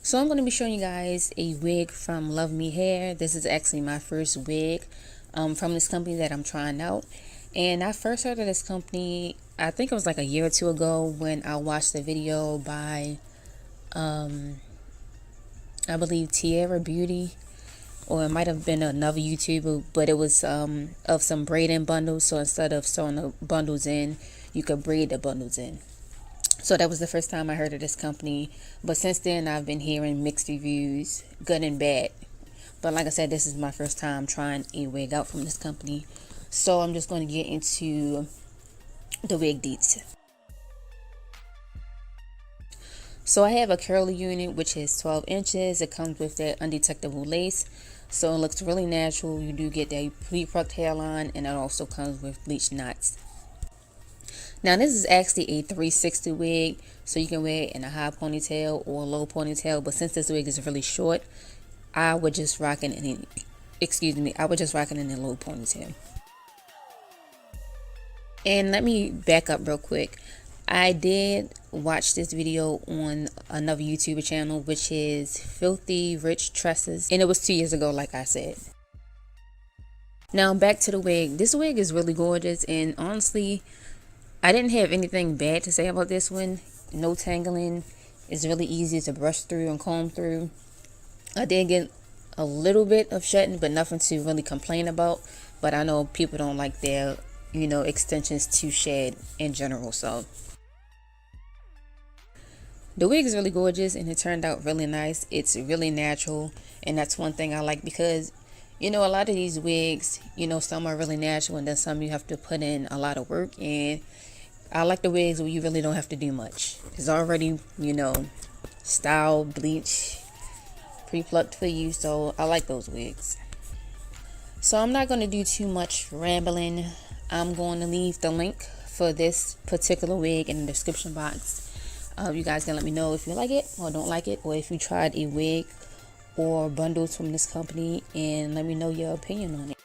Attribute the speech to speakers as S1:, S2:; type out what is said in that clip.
S1: So I'm going to be showing you guys a wig from LuvmeHair. This is actually my first wig from this company that I'm trying out. And I first heard of this company, I think it was like a year or two ago when I watched a video by, I believe Tierra Beauty, or it might have been another YouTuber, but it was of some braiding bundles. So instead of sewing the bundles in, you could braid the bundles in. So that was the first time I heard of this company. But since then, I've been hearing mixed reviews, good and bad. But like I said, this is my first time trying a wig out from this company. So I'm just going to get into the wig deets. So I have a curly unit, which is 12 inches. It comes with that undetectable lace. So it looks really natural. You do get that pre-plucked hairline, and it also comes with bleached knots. Now this is actually a 360 wig, so you can wear it in a high ponytail or a low ponytail. But since this wig is really short, I would just rock it in, I would just rock it in a low ponytail. And let me back up real quick. I did watch this video on another YouTuber channel, which is Filthy Rich Tresses, and it was 2 years ago, like I said. Now back to the wig. This wig is really gorgeous, and honestly, I didn't have anything bad to say about this one. No tangling. It's really easy to brush through and comb through. I did get a little bit of shedding, but nothing to really complain about. But I know people don't like their, extensions to shed in general. So the wig is really gorgeous, and it turned out really nice. It's really natural, and that's one thing I like, because a lot of these wigs, some are really natural, and then some you have to put in a lot of work. And I like the wigs where you really don't have to do much. It's already, styled, bleach, pre-plucked for you. So I like those wigs. So I'm not going to do too much rambling. I'm going to leave the link for this particular wig in the description box. You guys can let me know if you like it or don't like it, or if you tried a wig or bundles from this company, and let me know your opinion on it.